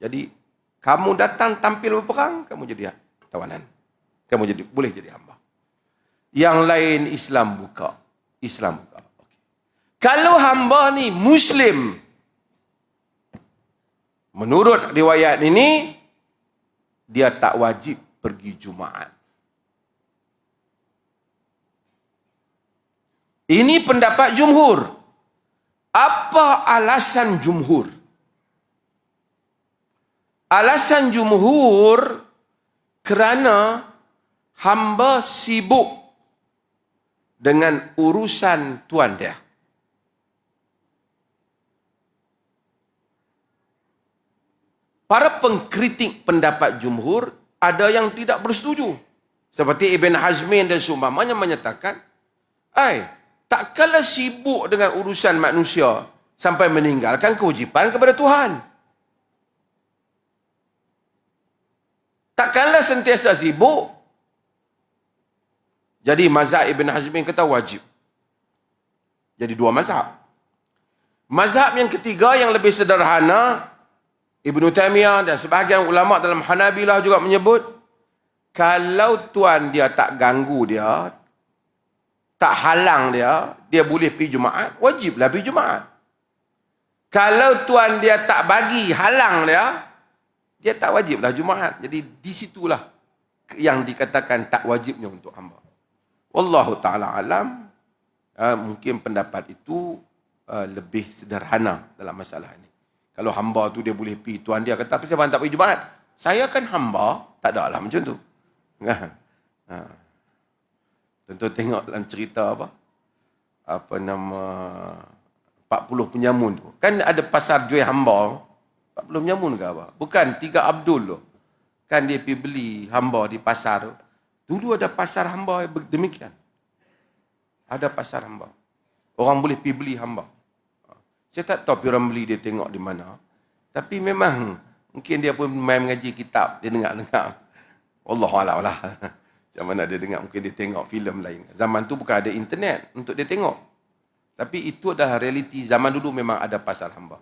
Jadi, kamu datang tampil berperang, kamu jadi tawanan. Kamu boleh jadi hamba. Yang lain Islam buka. Islam buka. Okay. Kalau hamba ni Muslim, menurut riwayat ini, dia tak wajib pergi Jumaat. Ini pendapat jumhur. Apa alasan jumhur? Alasan jumhur kerana hamba sibuk dengan urusan tuan dia. Para pengkritik pendapat jumhur ada yang tidak bersetuju. Seperti Ibn Hazmin dan seumpamanya menyatakan, tak kalah sibuk dengan urusan manusia sampai meninggalkan kewajipan kepada Tuhan. Takkanlah sentiasa sibuk. Jadi mazhab Ibn Hazmin kata wajib. Jadi dua mazhab. Mazhab yang ketiga yang lebih sederhana, Ibn Taymiyah dan sebahagian ulama dalam Hanabilah juga menyebut, kalau tuan dia tak ganggu dia, tak halang dia, dia boleh pergi Jumaat, wajiblah pergi Jumaat. Kalau tuan dia tak bagi halang dia tak wajiblah Jumaat. Jadi di situlah yang dikatakan tak wajibnya untuk hamba. Wallahu ta'ala alam, mungkin pendapat itu lebih sederhana dalam masalah ini. Kalau hamba tu dia boleh pergi, tuan dia kata, apa sebab tak pergi Jumaat? Saya kan hamba, tak ada lah macam tu. Tentu tengok dalam cerita apa nama 40 penyamun tu. Kan ada pasar jual hamba, 40 penyamun ke apa? Bukan 3 Abdul tu. Kan dia pergi beli hamba di pasar tu. Dulu ada pasar hamba demikian. Ada pasar hamba. Orang boleh pergi beli hamba. Saya tak tahu orang beli dia tengok di mana. Tapi memang mungkin dia pun main mengaji kitab, dia dengar-dengar. Wallahualam lah. Macam mana dia dengar, mungkin dia tengok filem lain. Zaman tu bukan ada internet untuk dia tengok. Tapi itu adalah realiti. Zaman dulu memang ada pasar hamba.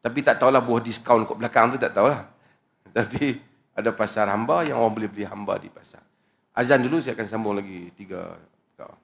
Tapi tak tahulah buah diskaun kat belakang tu, tak tahulah. Tapi ada pasar hamba yang orang boleh beli hamba di pasar. Azan dulu, saya akan sambung lagi 3 perkara.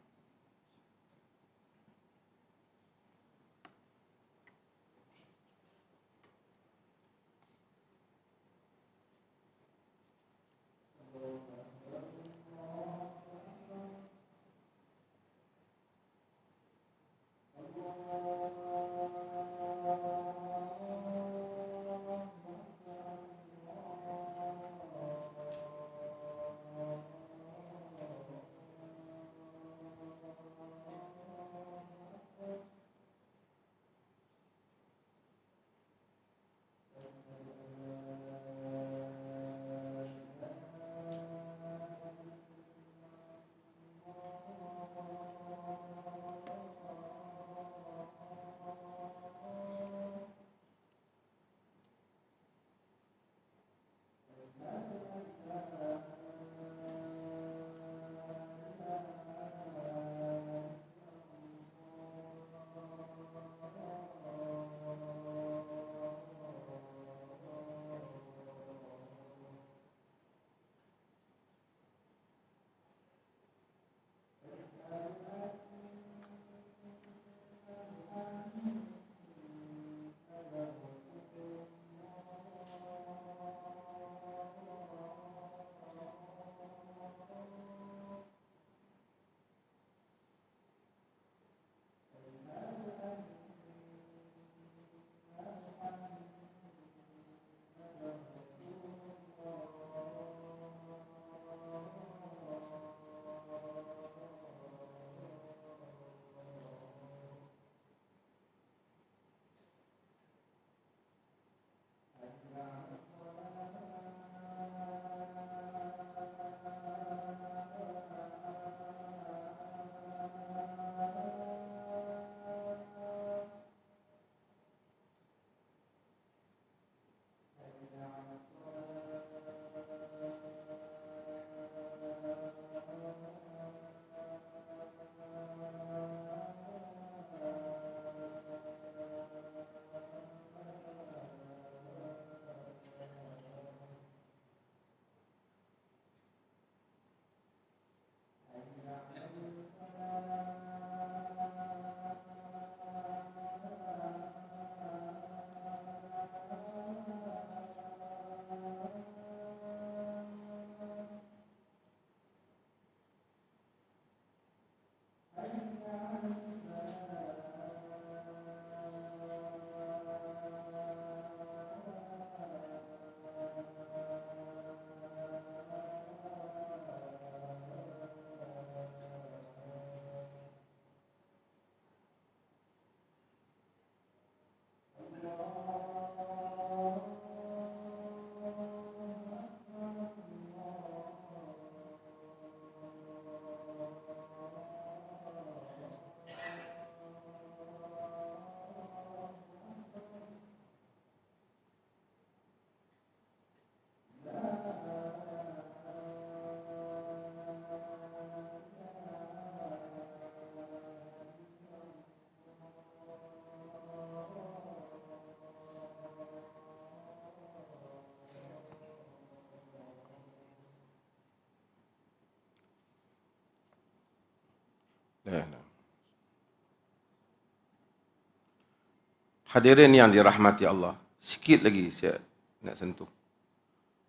Hadirin yang dirahmati Allah, sikit lagi saya nak sentuh.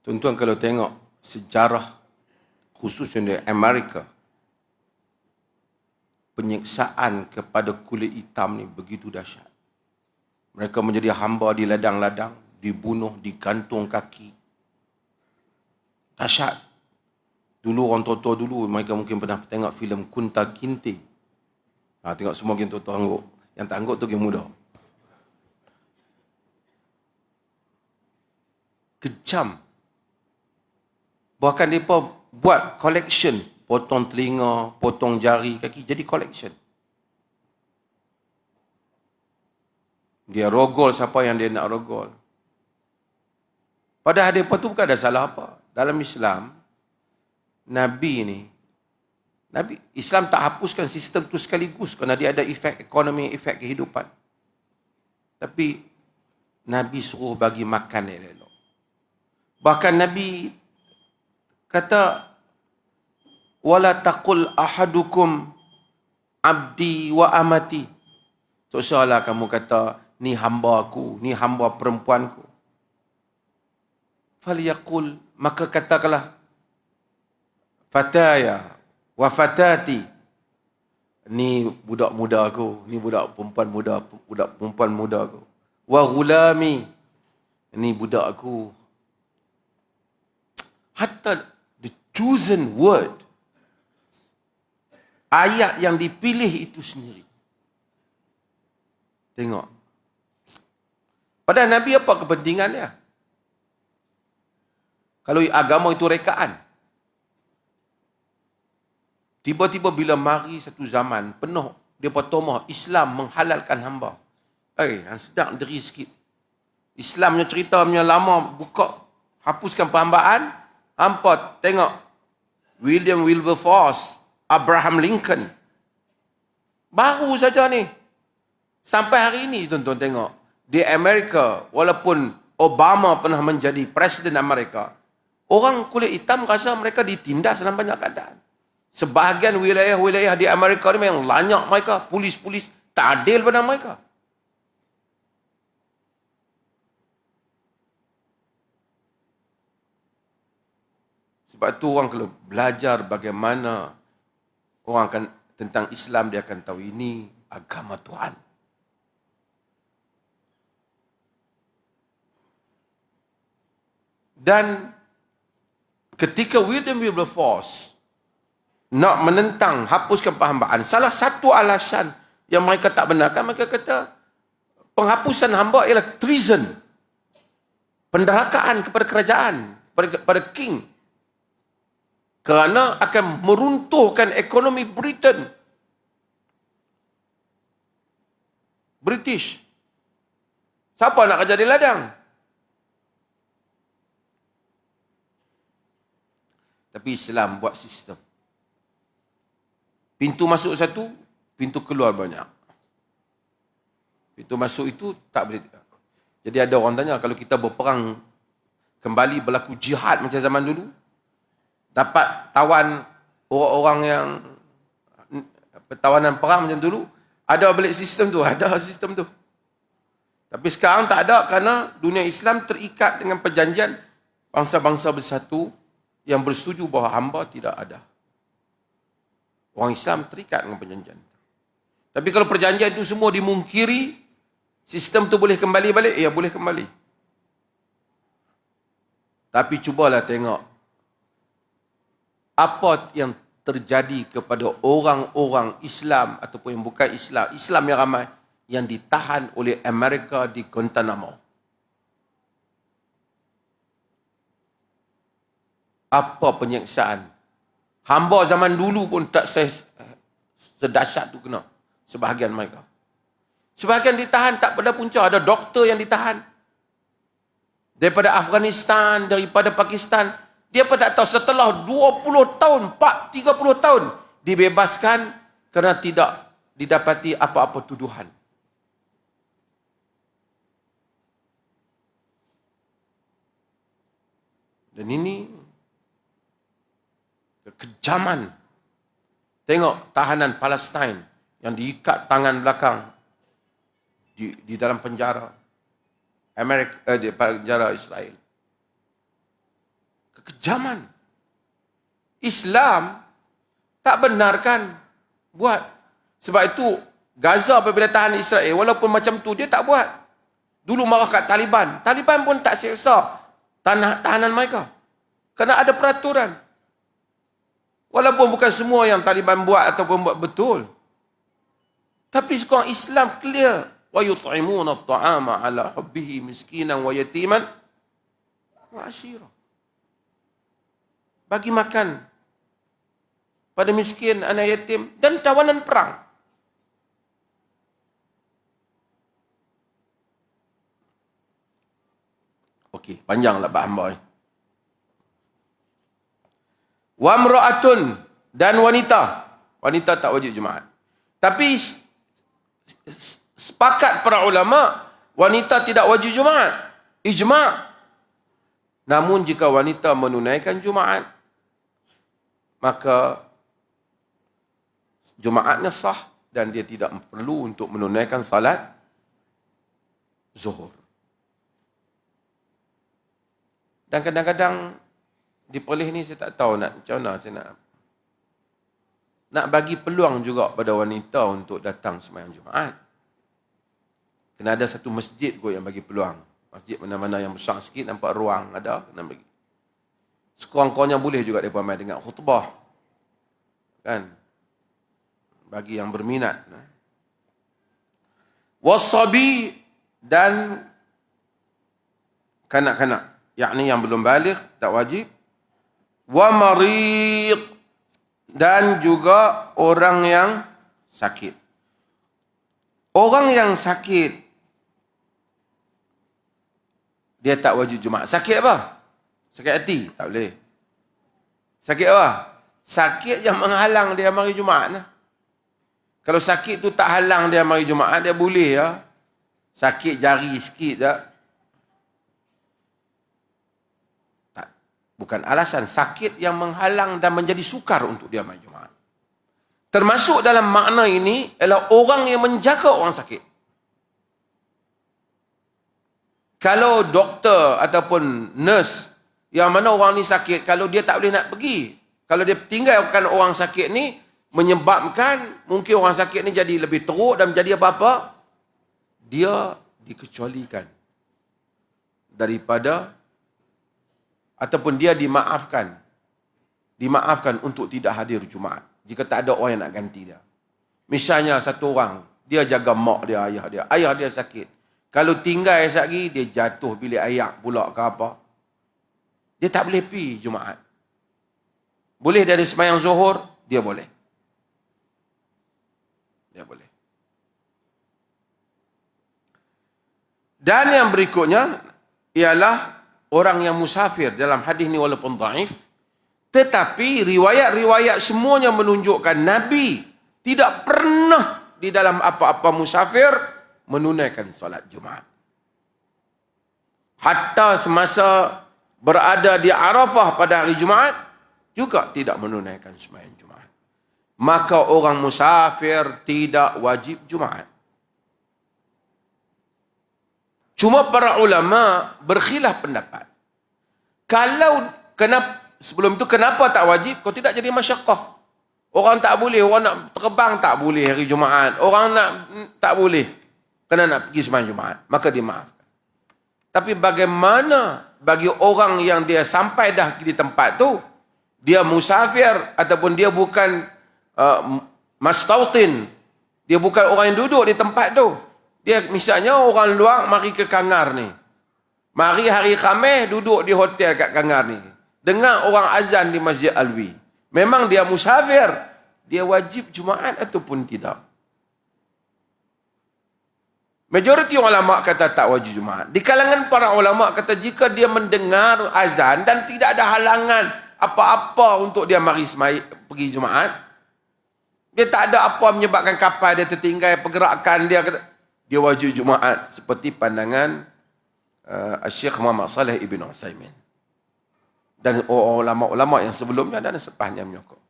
Tuan-tuan kalau tengok sejarah khususnya di Amerika, penyiksaan kepada kulit hitam ni begitu dahsyat. Mereka menjadi hamba di ladang-ladang, dibunuh, digantung kaki. Dahsyat. Dulu orang tua-tua dulu, mereka mungkin pernah tengok filem Kunta Kinte. Tengok semua yang tua-tua angguk. Yang tak angguk tu yang muda. Kejam. Bahkan mereka buat collection. Potong telinga, potong jari, kaki. Jadi collection. Dia rogol siapa yang dia nak rogol. Padahal mereka tu bukan ada salah apa. Dalam Islam, Nabi Islam tak hapuskan sistem tu sekaligus kerana dia ada efek ekonomi, efek kehidupan. Tapi Nabi suruh bagi makan elok. Bahkan Nabi kata, wala taqul ahadukum abdi wa amati. Tak usahlah kamu kata, ni hamba aku, ni hamba perempuanku. Falyaqul, maka katakanlah, fataya wa fatati. Ni budak muda aku, ni budak perempuan muda aku. Wa ghulami, ni budak aku. Hatta the chosen word, ayat yang dipilih itu sendiri. Tengok. Padahal Nabi apa kepentingan dia? Kalau agama itu rekaan. Tiba-tiba bila mari satu zaman penuh dia pertama Islam menghalalkan hamba. Yang sedang deri sikit. Islamnya cerita punya lama buka, hapuskan perhambaan. Hampa tengok William Wilberforce, Abraham Lincoln. Baru saja ni. Sampai hari ini tuan-tuan tengok. Di Amerika, walaupun Obama pernah menjadi Presiden Amerika, orang kulit hitam rasa mereka ditindas dalam banyak keadaan. Sebahagian wilayah-wilayah di Amerika ni memang lanyak mereka. Polis-polis tak adil pada mereka. Sebab tu orang kalau belajar bagaimana orang akan tentang Islam, dia akan tahu ini agama Tuhan. Dan ketika William Wilberforce nak menentang, hapuskan perhambaan, salah satu alasan yang mereka tak benarkan, mereka kata penghapusan hamba ialah treason, penderhakaan kepada kerajaan, pada king, kerana akan meruntuhkan ekonomi British. Siapa nak kerja di ladang? Tapi Islam buat sistem. Pintu masuk satu, pintu keluar banyak. Pintu masuk itu tak boleh. Jadi ada orang tanya, kalau kita berperang kembali berlaku jihad macam zaman dulu, dapat tawan orang-orang yang pertawanan perang macam dulu, ada balik sistem tu, ada sistem tu. Tapi sekarang tak ada kerana dunia Islam terikat dengan perjanjian bangsa-bangsa bersatu yang bersetuju bahawa hamba tidak ada. Orang Islam terikat dengan perjanjian. Tapi kalau perjanjian itu semua dimungkiri, sistem tu boleh kembali balik? Ya, boleh kembali. Tapi cubalah tengok apa yang terjadi kepada orang-orang Islam ataupun yang bukan Islam, Islam yang ramai, yang ditahan oleh Amerika di Guantanamo. Apa penyiksaan. Hamba zaman dulu pun tak sedahsyat tu kena. Sebahagian mereka. Sebahagian ditahan tak pada punca. Ada doktor yang ditahan. Daripada Afghanistan, daripada Pakistan. Dia pun tak tahu setelah 20 tahun, 30 tahun dibebaskan kerana tidak didapati apa-apa tuduhan. Dan ini kekejaman Tengok tahanan Palestin yang diikat tangan belakang di dalam penjara di penjara Israel. Kekejaman. Islam tak benarkan buat. Sebab itu Gaza apabila tahan Israel, walaupun macam tu dia tak buat. Dulu marah kat Taliban. Taliban pun tak seksa tahanan mereka. Kerana ada peraturan. Walaupun bukan semua yang Taliban buat ataupun buat betul. Tapi sekarang Islam clear. Wa yut'imuna at-ta'ama 'ala hubbihi miskinan wa yatiman wa asira. Bagi makan pada miskin, anak yatim dan tawanan perang. Okey, panjanglah bab hamba ni. Wa imra'atun, dan wanita. Wanita tak wajib Jumaat. Tapi sepakat para ulama, wanita tidak wajib Jumaat. Ijma'. Namun jika wanita menunaikan Jumaat, maka Jumaatnya sah dan dia tidak perlu untuk menunaikan salat Zuhur. Dan kadang-kadang di Perlis ni saya tak tahu macam mana saya nak bagi peluang juga pada wanita untuk datang sembahyang Jumaat. Kena ada satu masjid kot yang bagi peluang. Masjid mana-mana yang besar sikit, nampak ruang ada, kena bagi. Sekurang-kurangnya boleh juga mereka main dengan khutbah. Kan? Bagi yang berminat. Wasabi, dan kanak-kanak. Yakni yang belum baligh, tak wajib. Wa marid, dan juga orang yang sakit. Orang yang sakit, dia tak wajib Jumaat. Sakit apa? Sakit hati? Tak boleh. Sakit apa? Sakit yang menghalang dia mari Jumaat. Kalau sakit tu tak halang dia mari Jumaat, dia boleh ya. Sakit jari sikit tak? Tak. Bukan alasan. Sakit yang menghalang dan menjadi sukar untuk dia mari Jumaat. Termasuk dalam makna ini adalah orang yang menjaga orang sakit. Kalau doktor ataupun nurse yang mana orang ni sakit, kalau dia tak boleh nak pergi, kalau dia tinggalkan orang sakit ni, menyebabkan mungkin orang sakit ni jadi lebih teruk dan menjadi apa-apa, dia dikecualikan daripada, ataupun dia dimaafkan untuk tidak hadir Jumaat jika tak ada orang yang nak ganti dia. Misalnya satu orang, dia jaga mak dia, ayah dia sakit. Kalau tinggal esok lagi, dia jatuh bilik ayak pula ke apa, dia tak boleh pergi Jumaat. Boleh dari sembahyang Zuhur, dia boleh. Dia boleh. Dan yang berikutnya ialah orang yang musafir. Dalam hadis ni walaupun dhaif, tetapi riwayat-riwayat semuanya menunjukkan Nabi tidak pernah di dalam apa-apa musafir menunaikan solat Jumaat. Hatta semasa berada di Arafah pada hari Jumaat juga tidak menunaikan sembahyang Jumaat. Maka orang musafir tidak wajib Jumaat. Cuma para ulama berkhilaf pendapat. Kalau sebelum itu kenapa tak wajib? Kau tidak jadi masyaqqah. Orang tak boleh, orang nak terbang tak boleh hari Jumaat. Orang nak tak boleh kerana nak pergi sembahyang Jumaat, maka dimaafkan. Tapi bagaimana bagi orang yang dia sampai dah di tempat tu, dia musafir ataupun dia bukan mastautin, dia bukan orang yang duduk di tempat tu. Dia misalnya orang luar mari ke Kangar ni. Mari hari Khamis duduk di hotel kat Kangar ni. Dengar orang azan di Masjid Alwi. Memang dia musafir, dia wajib Jumaat ataupun tidak? Majoriti ulama kata tak wajib Jumaat. Di kalangan para ulama kata jika dia mendengar azan dan tidak ada halangan apa-apa untuk dia mari pergi Jumaat, dia tak ada apa menyebabkan kapal dia tertinggal, pergerakan dia wajib Jumaat, seperti pandangan Syekh Muhammad Saleh Ibn Utsaimin dan ulama-ulama yang sebelumnya dan sepahnya menyokong.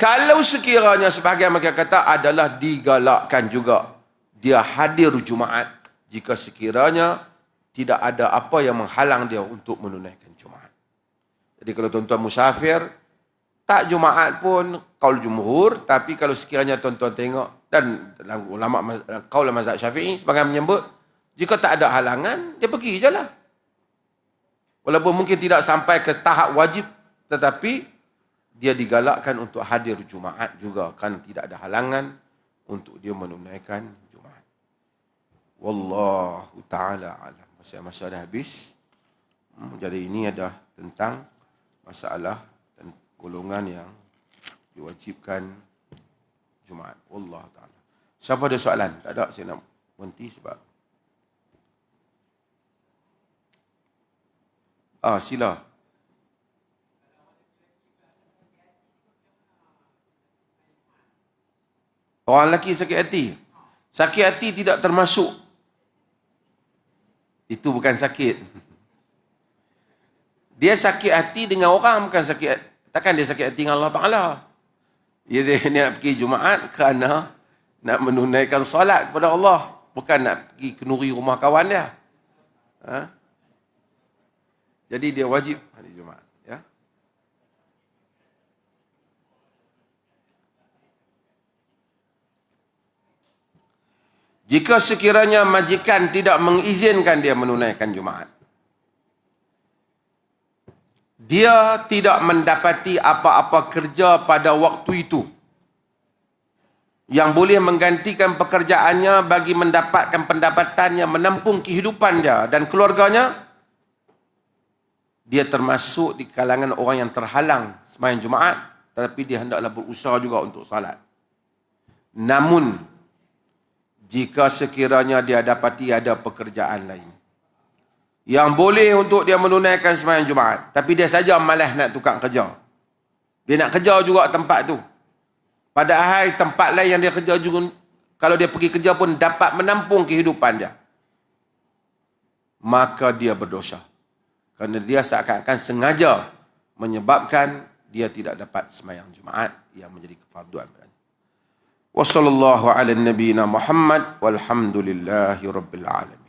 Kalau sekiranya sebahagian mereka kata adalah digalakkan juga dia hadir Jumaat jika sekiranya tidak ada apa yang menghalang dia untuk menunaikan Jumaat. Jadi kalau tuan-tuan musafir, tak Jumaat pun qaul jumhur, tapi kalau sekiranya tuan-tuan tengok, dan ulama qaul mazhab Syafi'i sebagai menyebut, jika tak ada halangan, dia pergi je lah. Walaupun mungkin tidak sampai ke tahap wajib, tetapi dia digalakkan untuk hadir Jumaat juga, kan tidak ada halangan untuk dia menunaikan Jumaat. Wallahu ta'ala alam. Masa dah habis. Jadi ini adalah tentang masalah dan golongan yang diwajibkan Jumaat. Wallahu ta'ala. Siapa ada soalan? Tak ada, saya nak berhenti sebab sila. Orang lelaki sakit hati. Sakit hati tidak termasuk. Itu bukan sakit. Dia sakit hati dengan orang, bukan sakit. Takkan dia sakit hati dengan Allah Ta'ala. Dia nak pergi Jumaat kerana nak menunaikan solat kepada Allah. Bukan nak pergi kenuri rumah kawan dia. Jadi dia wajib hari Jumaat. Ya? Jika sekiranya majikan tidak mengizinkan dia menunaikan Jumaat, dia tidak mendapati apa-apa kerja pada waktu itu yang boleh menggantikan pekerjaannya bagi mendapatkan pendapatan yang menampung kehidupan dia dan keluarganya, dia termasuk di kalangan orang yang terhalang sembahyang Jumaat, tetapi dia hendaklah berusaha juga untuk salat. Namun, jika sekiranya dia dapati ada pekerjaan lain yang boleh untuk dia menunaikan sembahyang Jumaat, tapi dia saja malas nak tukar kerja. Dia nak kerja juga tempat tu. Padahal tempat lain yang dia kerja juga, kalau dia pergi kerja pun dapat menampung kehidupan dia, maka dia berdosa. Kerana dia seakan-akan sengaja menyebabkan dia tidak dapat sembahyang Jumaat yang menjadi kefarduan. Wa sallallahu ala nabiyyina Muhammad walhamdulillahi rabbil alamin.